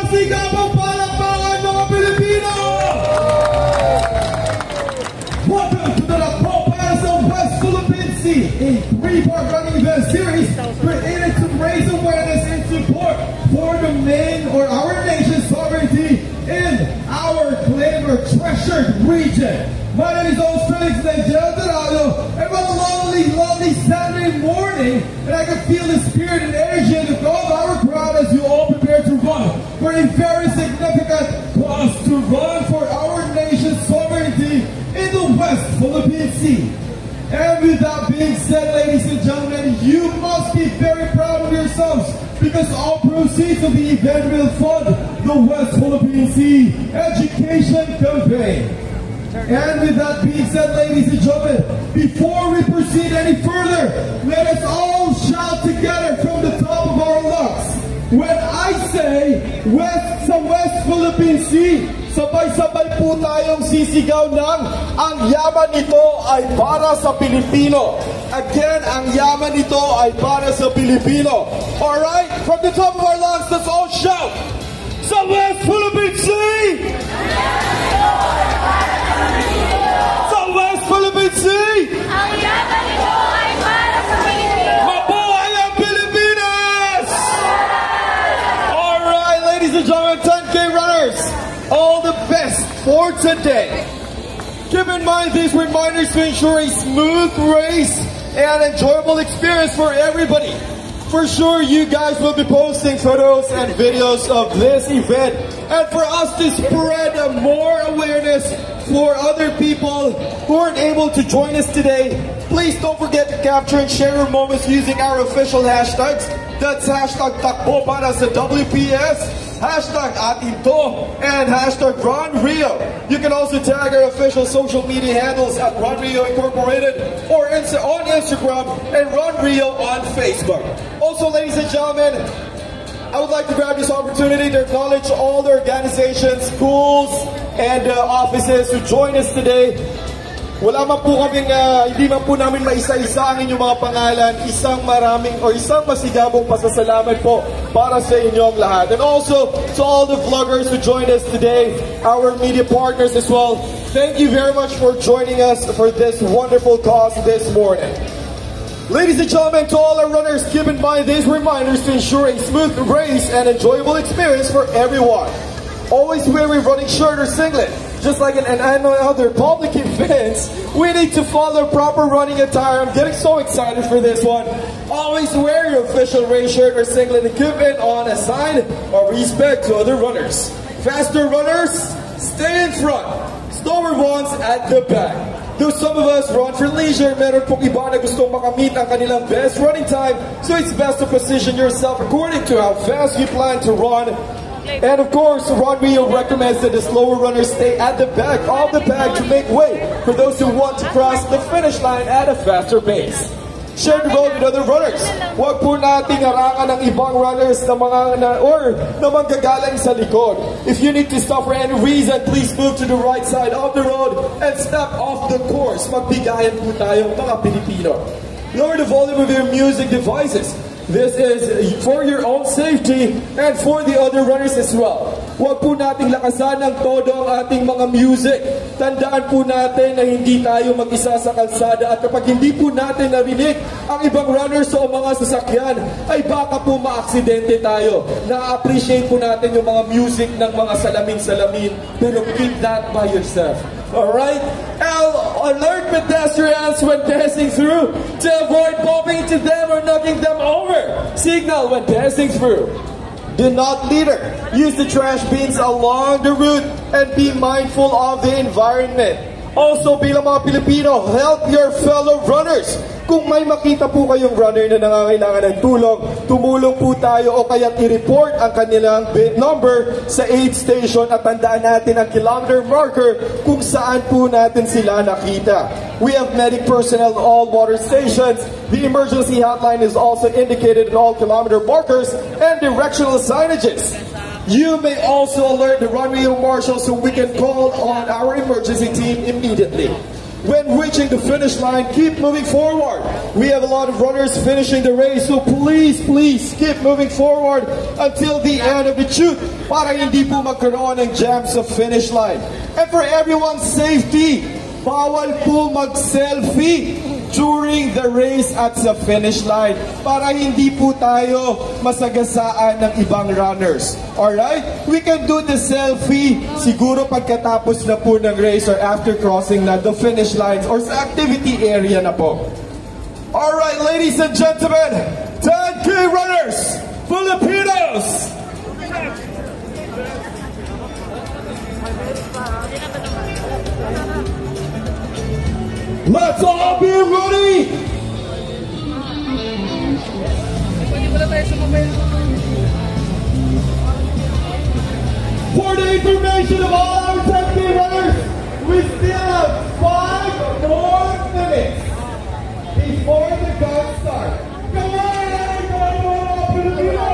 Masigabong palakpakan mga Pilipino! Welcome to the Copa West Philippine Sea, a three-part running event series created to raise awareness and support for the our nation's sovereignty in our claimed or treasured region. My name is Old Felix Nigel Dorado, and what a lovely Saturday morning, and I can feel the spirit and energy in the crowd of our crowd as you all prepare to run for a very significant cause to run for our nation's sovereignty in the West Philippine Sea. And with that being said, ladies and gentlemen, you must be very proud of yourselves because all proceeds of the event will fund the West Philippine Sea Education Campaign. And with that being said, ladies and gentlemen, before we proceed any further, let us all shout together from the top of our lungs. When I say West Philippine Sea, sabay-sabay po tayong sisigaw ng ang yaman nito ay para sa Pilipino. Again, ang yaman nito ay para sa Pilipino. Alright, from the top of our lungs, let's all shout. Sa West Philippine Sea! Sa West Philippine Sea! Ang yaman nito ay para sa Pilipino! Mabuhay ang Pilipinas! Alright, ladies and gentlemen, 10K runners, all the best for today. Keep in mind these reminders to ensure a smooth race and enjoyable experience for everybody. For sure, you guys will be posting photos and videos of this event. And for us to spread more awareness for other people who aren't able to join us today, please don't forget to capture and share your moments using our official hashtags. That's hashtag Takbo para sa WPS, hashtag Atinto, and hashtag Run Rio. You can also tag our official social media handles at Run Rio Incorporated or on Instagram and Run Rio on Facebook. Also, ladies and gentlemen, I would like to grab this opportunity to acknowledge all the organizations, schools, and offices who joined us today. Wala man po kaming, hindi man po namin maisa-isa ang inyong mga pangalan, isang masigabong pasasalamat po para sa inyong lahat. And also, to all the vloggers who joined us today, our media partners as well, thank you very much for joining us for this wonderful cause this morning. Ladies and gentlemen, to all our runners, keep in mind these reminders to ensure a smooth race and enjoyable experience for everyone. Always wear a running shirt or singlet. Just like in other public events, we need to follow proper running attire. I'm getting so excited for this one. Always wear your official race shirt or singlet and keep it on a sign of respect to other runners. Faster runners, stay in front. Slower ones at the back. Though some of us run for leisure, meron pong iba na gustong makamit ang kanilang best running time, so it's best to position yourself according to how fast you plan to run. And of course, Run Rio recommends that the slower runners stay at the back of the pack to make way for those who want to cross the finish line at a faster pace. Share the road with other runners. Huwag po nating harangan ng ibang runners na manggagaling sa likod. If you need to stop for any reason, please move to the right side of the road and step off the course. Magbigayan po tayo mga Pilipino. Lower the volume of your music devices. This is for your own safety and for the other runners as well. Huwag po nating lakasan ng todo ang ating mga music. Tandaan po natin na hindi tayo mag-isa sa kalsada at kapag hindi po natin narinig ang ibang runners o mga sasakyan, ay baka po maaksidente tayo. Na-appreciate po natin yung mga music ng mga salamin-salamin, pero keep that by yourself. Alright? Alert pedestrians when passing through to avoid bumping into them or knocking them over. Signal when passing through. Do not litter. Use the trash bins along the route and be mindful of the environment. Also, bilang mga Pilipino, help your fellow runners. Kung may makita po kayong runner na nangangailangan ng tulong, tumulong po tayo o kaya't i-report ang kanilang number sa aid station at tandaan natin ang kilometer marker kung saan po natin sila nakita. We have medic personnel at all water stations. The emergency hotline is also indicated in all kilometer markers and directional signages. You may also alert the Run Rio Marshal so we can call on our emergency team immediately. When reaching the finish line, keep moving forward. We have a lot of runners finishing the race, so please keep moving forward until the end of the chute para hindi po magkaroon ng jam sa finish line. And for everyone's safety, bawal po mag-selfie during the race at sa finish line para hindi po tayo masagasaan ng ibang runners. Alright? We can do the selfie siguro pagkatapos na po ng race or after crossing na the finish lines or sa activity area na po. Alright, ladies and gentlemen, 10K runners, Filipinos! Let's all be ready! For the information of all our 10K runners, we still have 5 more minutes before the gun start. Come on, everybody! Filipino!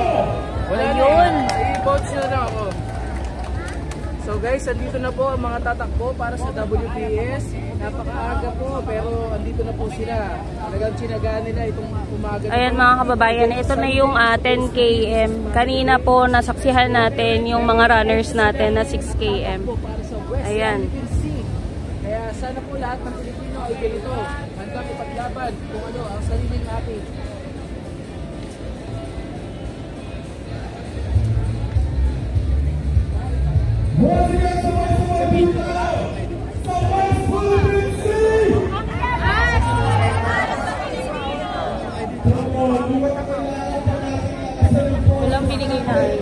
Wala yun! I-bounce na lang ako. So guys, andito na po ang mga tatakbo para sa WPS. Napakaaga po, pero andito na po sila. Talagang sinagaan nila itong umaga. Ayan mga kababayan, ito na yung 10 km. Kanina po nasaksihan natin yung mga runners natin na 6 km. Ayan. Kaya sana po lahat ng Pilipino ay ganito. Handang ipaglaban kung ano ang sariling natin. Once again, somebody, Walang binigay na ID.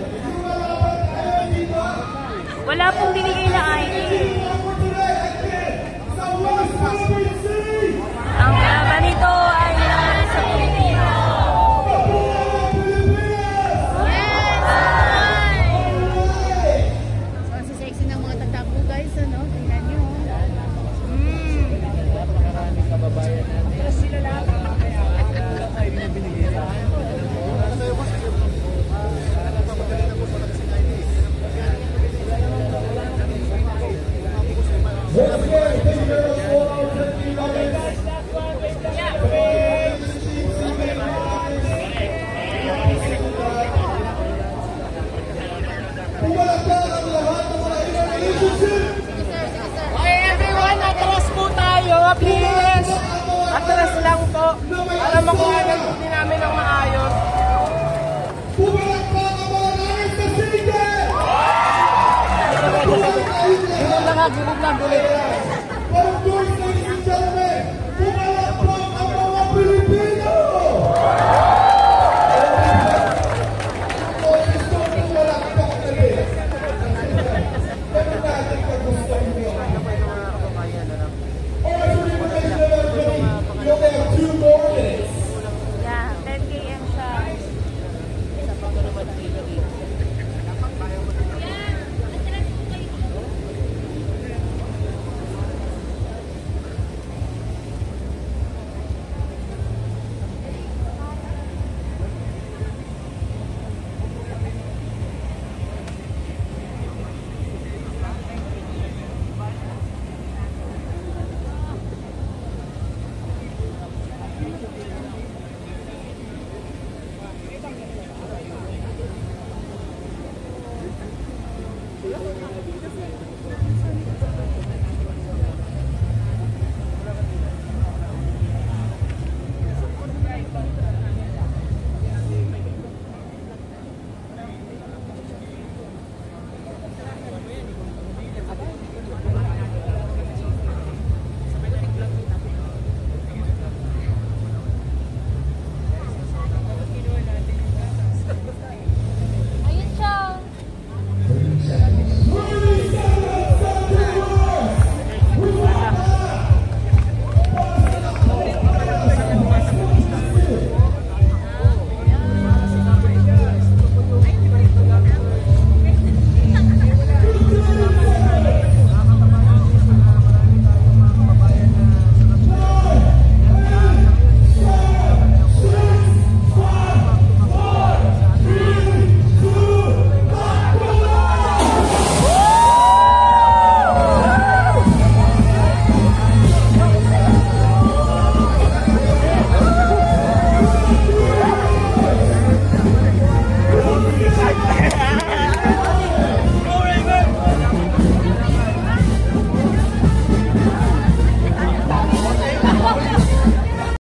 Wala pong binigay na ID. Ang laban nito ay laban sa Pilipino. Ang sexy ng mga tatakbo guys, ano? Tingnan nyo. Maraming kababayan natin. Sila lahat ang ay binibigay. Okay everyone, atras po tayo, please. Atras lang po para makuha ng din namin ng maayos. Gilid lang. Yeah, 10 km siya.